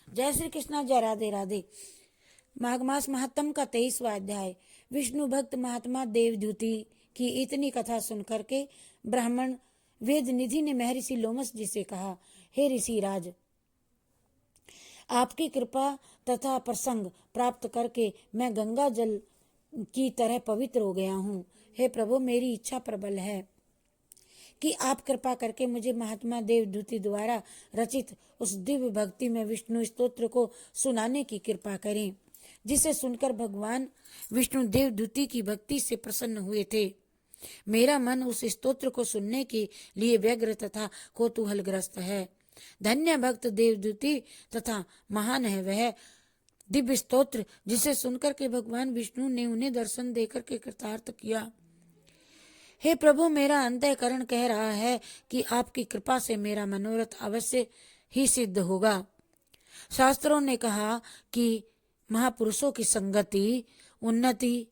जय श्री कृष्णा, जय राधे राधे। माघ मास महात्म का 23वां अध्याय। विष्णु भक्त महात्मा देवदूति की इतनी कथा सुनकर के ब्राह्मण वेद निधि ने महर्षि लोमस जी से कहा, हे ऋषि राज, आपकी कृपा तथा प्रसंग प्राप्त करके मैं गंगा जल की तरह पवित्र हो गया हूँ। हे प्रभु, मेरी इच्छा प्रबल है कि आप कृपा करके मुझे महात्मा देवदूति द्वारा रचित उस दिव्य भक्ति में विष्णु स्तोत्र को सुनाने की कृपा करें, जिसे सुनकर भगवान विष्णु देवदूति की भक्ति से प्रसन्न हुए थे। मेरा मन उस स्तोत्र को सुनने के लिए व्यग्र तथा कौतूहलग्रस्त है। धन्य भक्त देवदूति तथा महान है वह दिव्य स्तोत्र, जिसे सुनकर के भगवान विष्णु ने उन्हें दर्शन देकर के कृतार्थ किया। हे प्रभु, मेरा अंतःकरण कह रहा है कि आपकी कृपा से मेरा मनोरथ अवश्य ही सिद्ध होगा। शास्त्रों ने कहा कि महापुरुषों की संगति उन्नति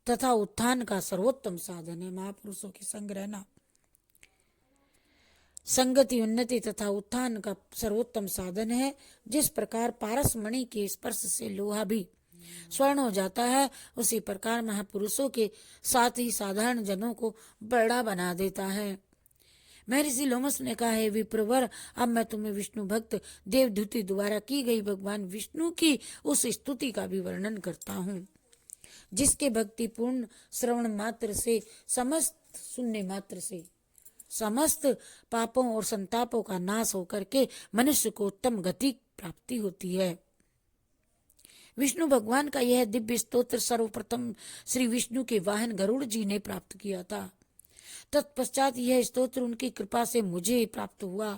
तथा उत्थान का सर्वोत्तम साधन है। महापुरुषों की संग रहना संगति उन्नति तथा उत्थान का सर्वोत्तम साधन है। जिस प्रकार पारस मणि के स्पर्श से लोहा भी स्वर्ण हो जाता है, उसी प्रकार महापुरुषों के साथ ही साधारण जनों को बड़ा बना देता है। महर्षि लोमस ने कहा, है विप्रवर, अब मैं तुम्हें विष्णु भक्त देवदूति द्वारा की गई भगवान विष्णु की उस स्तुति का भी वर्णन करता हूँ, जिसके भक्ति पूर्ण श्रवण मात्र से समस्त सुनने मात्र से समस्त पापों और संतापों का नाश होकर के मनुष्य को उत्तम गति प्राप्ति होती है। विष्णु भगवान का यह दिव्य स्तोत्र सर्वप्रथम श्री विष्णु के वाहन गरुड़ जी ने प्राप्त किया था। तत्पश्चात यह स्तोत्र उनकी कृपा से मुझे प्राप्त हुआ।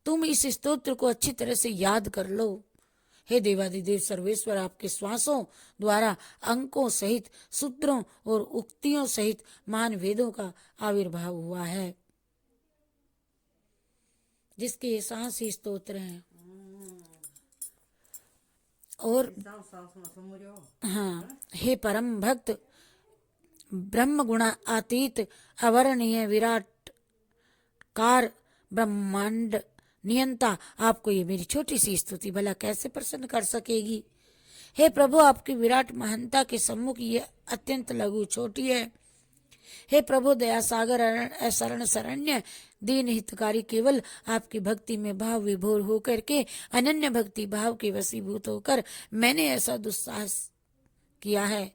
तुम इस स्तोत्र को अच्छी तरह से याद कर लो। हे देवादिदेव सर्वेश्वर, आपके श्वासों द्वारा अंकों सहित सूत्रों और उक्तियों सहित महान वेदों का आविर्भाव हुआ है, जिसके ये सांस ही स्तोत्र हैं। और हाँ, हे परम भक्त ब्रह्म गुणातीत अवर्णीय विराट कार ब्रह्मांड नियंता, आपको ये मेरी छोटी सी स्तुति भला कैसे प्रसन्न कर सकेगी। हे प्रभु, आपकी विराट महानता के सम्मुख ये अत्यंत लघु छोटी है। हे प्रभु, दया सागर शरण शरण्य दीन हितकारी, केवल आपकी भक्ति में भाव विभोर होकर के अनन्य भक्ति भाव के वशीभूत होकर मैंने ऐसा दुस्साहस किया है।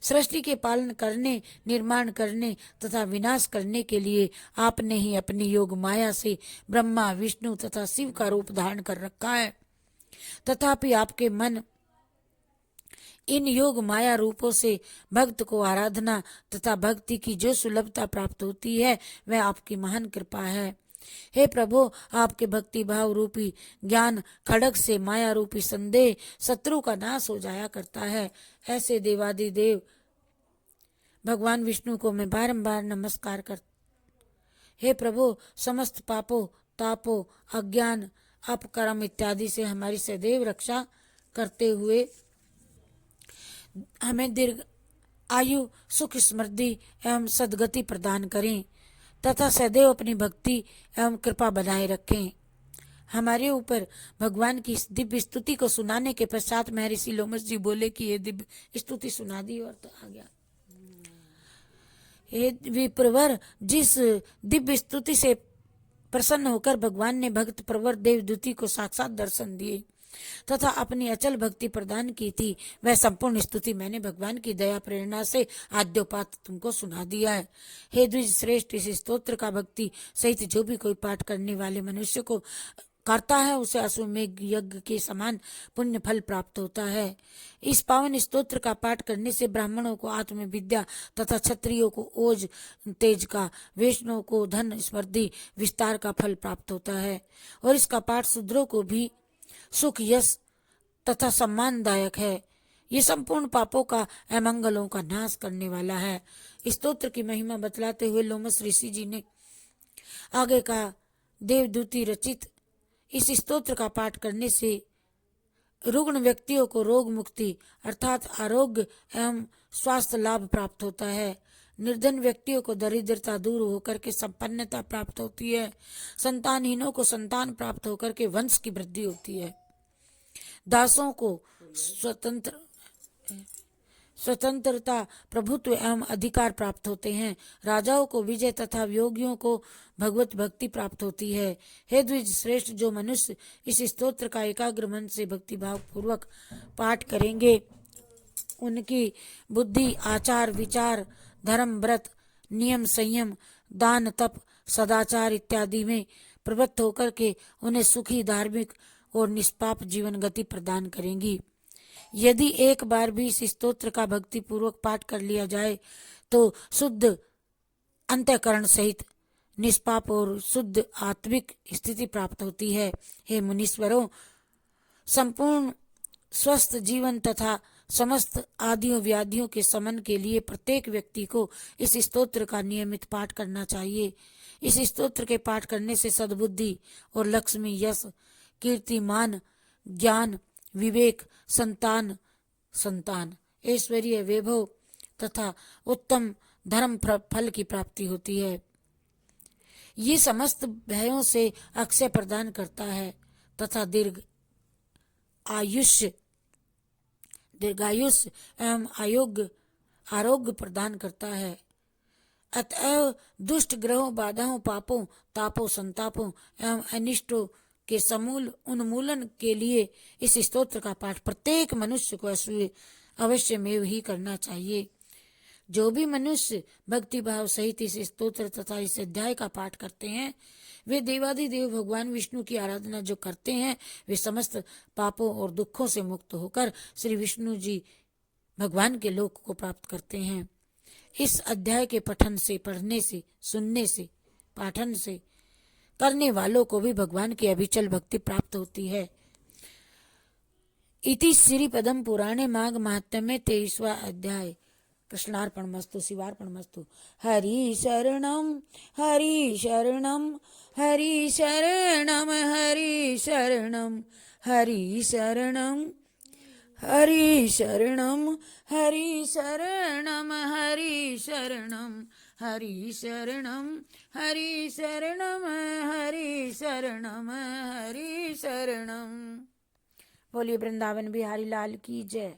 सृष्टि के पालन करने, निर्माण करने तथा विनाश करने के लिए आपने ही अपनी योग माया से ब्रह्मा विष्णु तथा शिव का रूप धारण कर रखा है। तथापि आपके मन इन योग माया रूपों से भक्त को आराधना तथा भक्ति की जो सुलभता प्राप्त होती है, वह आपकी महान कृपा है। हे प्रभु, आपके भक्ति भाव रूपी ज्ञान खड़ग से माया रूपी संदेह शत्रु का नाश हो जाया करता है। ऐसे देवादिदेव भगवान विष्णु को मैं बारंबार नमस्कार कर। हे प्रभु, समस्त पापों तापों अज्ञान अपकर्म इत्यादि से हमारी सदैव रक्षा करते हुए हमें दीर्घ आयु सुख समृद्धि एवं सद्गति प्रदान करें तथा सदैव अपनी भक्ति एवं कृपा बनाए रखें। हमारे ऊपर भगवान की इस दिव्य स्तुति को सुनाने के पश्चात महर्षि लोमस जी बोले कि ये दिव्य स्तुति सुना दी और तो आ गया। हे विप्रवर, जिस दिव्य स्तुति से प्रसन्न होकर भगवान ने भक्त प्रवर देवदूति को साक्षात दर्शन दिए तथा अपनी अचल भक्ति प्रदान की थी, वह संपूर्ण स्तुति मैंने भगवान की दया प्रेरणा से आद्योपात तुमको सुना दिया है। हे द्विज श्रेष्ठ, इस स्तोत्र का भक्ति सहित जो भी कोई पाठ करने वाले मनुष्य को करता है, उसे अश्वमेघ यज्ञ के समान पुण्य फल प्राप्त होता है। इस पावन स्तोत्र का पाठ करने से ब्राह्मणों को आत्म विद्या तथा क्षत्रियों को ओज तेज का, वैष्णव को धन समृद्धि विस्तार का फल प्राप्त होता है और इसका पाठ शूद्रों को भी सुख यश तथा सम्मानदायक है। ये संपूर्ण पापों का अमंगलों का नाश करने वाला है। स्तोत्र की महिमा बतलाते हुए लोमस ऋषि जी ने आगे कहा, देवदूति रचित इस स्तोत्र का पाठ करने से रुग्ण व्यक्तियों को रोग मुक्ति अर्थात आरोग्य एवं स्वास्थ्य लाभ प्राप्त होता है। निर्धन व्यक्तियों को दरिद्रता दूर होकर के संपन्नता प्राप्त होती है। संतानहीनों को संतान प्राप्त होकर के वंश की वृद्धि होती है। दासों को स्वतंत्रता, प्रभुत्व एवं अधिकार प्राप्त होते हैं। राजाओं को विजय तथा योगियों को भगवत भक्ति प्राप्त होती है। हे द्विज श्रेष्ठ, जो मनुष्य इस स्तोत्र का एकाग्र मन से भक्ति भाव पूर्वक पाठ करेंगे, उनकी बुद्धि आचार विचार, धर्म व्रत नियम संयम, दान तप सदाचार इत्यादि में प्रवृत्त होकर के उन्हें सुखी धार्मिक और निष्पाप जीवन गति प्रदान करेंगी। यदि एक बार भी इस स्तोत्र का भक्ति पूर्वक पाठ कर लिया जाए तो शुद्ध अंतःकरण सहित निष्पाप और शुद्ध आत्मिक स्थिति प्राप्त होती है। हे मुनीश्वरों, संपूर्ण स्वस्थ जीवन तथा समस्त आदियों व्याधियों के शमन के लिए प्रत्येक व्यक्ति को इस स्तोत्र का नियमित पाठ करना चाहिए। इस स्तोत्र के पाठ करने से सद्बुद्धि और लक्ष्मी, यश, कीर्ति, मान, ज्ञान, विवेक, संतान, ऐश्वर्य, वैभव तथा उत्तम धर्म फल की प्राप्ति होती है। ये समस्त भयों से अक्षय प्रदान करता है तथा दीर्घायुष्य एवं आरोग्य प्रदान करता है। अतएव दुष्ट ग्रहों, बाधाओं, पापों, तापों, संतापों एवं अनिष्टों के समूल उन्मूलन के लिए इस स्तोत्र का पाठ प्रत्येक मनुष्य को अवश्य में ही करना चाहिए। जो भी मनुष्य भक्ति भाव सहित इस स्तोत्र तथा इस अध्याय का पाठ करते हैं, वे देवाधिदेव भगवान विष्णु की आराधना जो करते हैं, वे समस्त पापों और दुखों से मुक्त होकर श्री विष्णु जी भगवान के लोक को प्राप्त करते हैं। इस अध्याय के पठन से, पढ़ने से, सुनने से, पाठन से करने वालों को भी भगवान की अविचल भक्ति प्राप्त होती है। इति श्री पद्म पुराणे माघ महात्म्ये 23वां अध्याय। कृष्णार्पणमस्तु, शिवार्पणमस्तु। हरि शरणम हरि शरणम हरि शरणम हरि शरणम हरि शरणम हरि शरणम हरि शरणम हरि शरणम हरि शरणम हरि शरणम हरि शरणम हरि शरणम। बोलिए वृंदावन बिहारी लाल की जय।